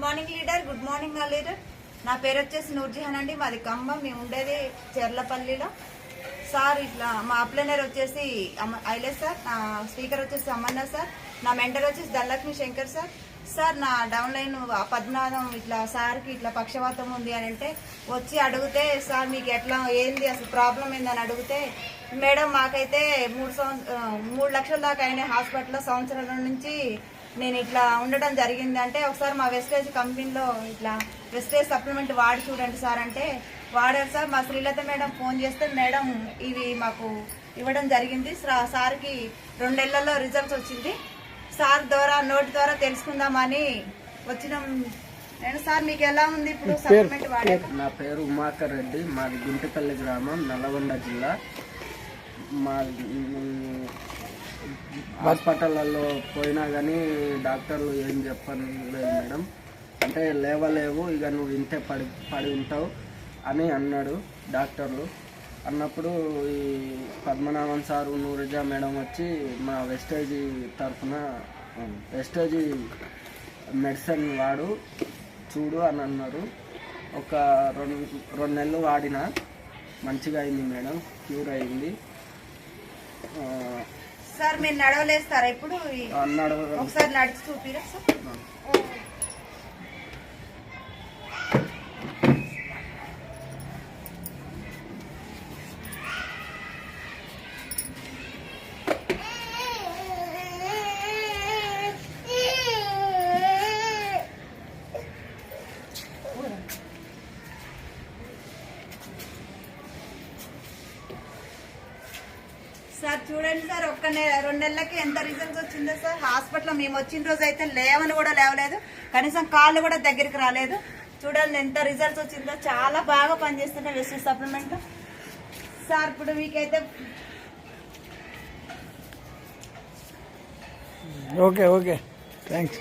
Morning leader, good morning leader. నా పేరు వచ్చేసి నూర్జహాన్ అండి. మాది ఖమ్మం. మేము ఉండేది చెర్లపల్లిలో. సార్ ఇట్లా మా అప్లైనర్ వచ్చేసి ఐలేష్ సార్, నా స్పీకర్ వచ్చేసి అమర్నాథ్ సార్, నా మెంటర్ వచ్చేసి ధనలక్ష్మి శంకర్ సార్. సార్ నా డౌన్ లైన్ పద్మనాభం ఇట్లా సార్కి ఇట్లా పక్షవాతం ఉంది అని అంటే వచ్చి అడిగితే, సార్ మీకు ఎట్లా ఏంది అసలు ప్రాబ్లం ఏందని అడిగితే, మేడం మాకైతే 3 లక్షల దాకా అయిన హాస్పిటల్లో సంవత్సరాల నుంచి నేను ఇట్లా ఉండడం జరిగింది అంటే, ఒకసారి మా వెస్టేజ్ కంపెనీలో ఇట్లా వెస్టేజ్ సప్లిమెంట్ వాడి చూడండి సార్ అంటే వాడారు సార్. మా శ్రీలత మేడం ఫోన్ చేస్తే, మేడం ఇవి మాకు ఇవ్వడం జరిగింది. సార్కి 2 నెలల్లో రిజల్ట్స్ వచ్చింది. సార్ ద్వారా నోటి ద్వారా తెలుసుకుందామని వచ్చినాం. నేను సార్ మీకు ఎలా ఉంది ఇప్పుడు సప్లిమెంట్ వాడాక? నా పేరు ఉమాకర్ రెడ్డి, మాది గుంటిపల్లి గ్రామం, నల్లగొండ జిల్లా. మా హాస్పిటల్లో పోయినా కానీ డాక్టర్లు ఏం చెప్పలేదు మేడం. అంటే లేవలేవు, ఇక నువ్వు ఇంతే పడి ఉంటావు అని అన్నాడు డాక్టర్లు. అన్నప్పుడు ఈ పద్మనాభన్ సారు, నూరిజా మేడం వచ్చి మా వెస్టేజీ తరఫున వెస్టేజీ మెడిసిన్ వాడు చూడు అని అన్నారు. ఒక 2 నెలలు వాడిన మంచిగా అయింది మేడం, క్యూర్ అయింది. సార్ మీరు నడవలేస్తారా ఇప్పుడు? ఒకసారి నడిచి చూపిరా సార్. సార్ చూడండి సార్, 2 నెలలకి ఎంత రిజల్ట్స్ వచ్చిందో సార్. హాస్పిటల్లో మేము వచ్చిన రోజు అయితే లేవని కూడా లేవలేదు, కనీసం కాళ్ళు కూడా దగ్గరికి రాలేదు. చూడండి ఎంత రిజల్ట్స్ వచ్చిందో. చాలా బాగా పనిచేస్తున్నాయి వెస్టేజ్ సప్లిమెంట్ సార్. ఇప్పుడు మీకైతే ఓకే థ్యాంక్స్.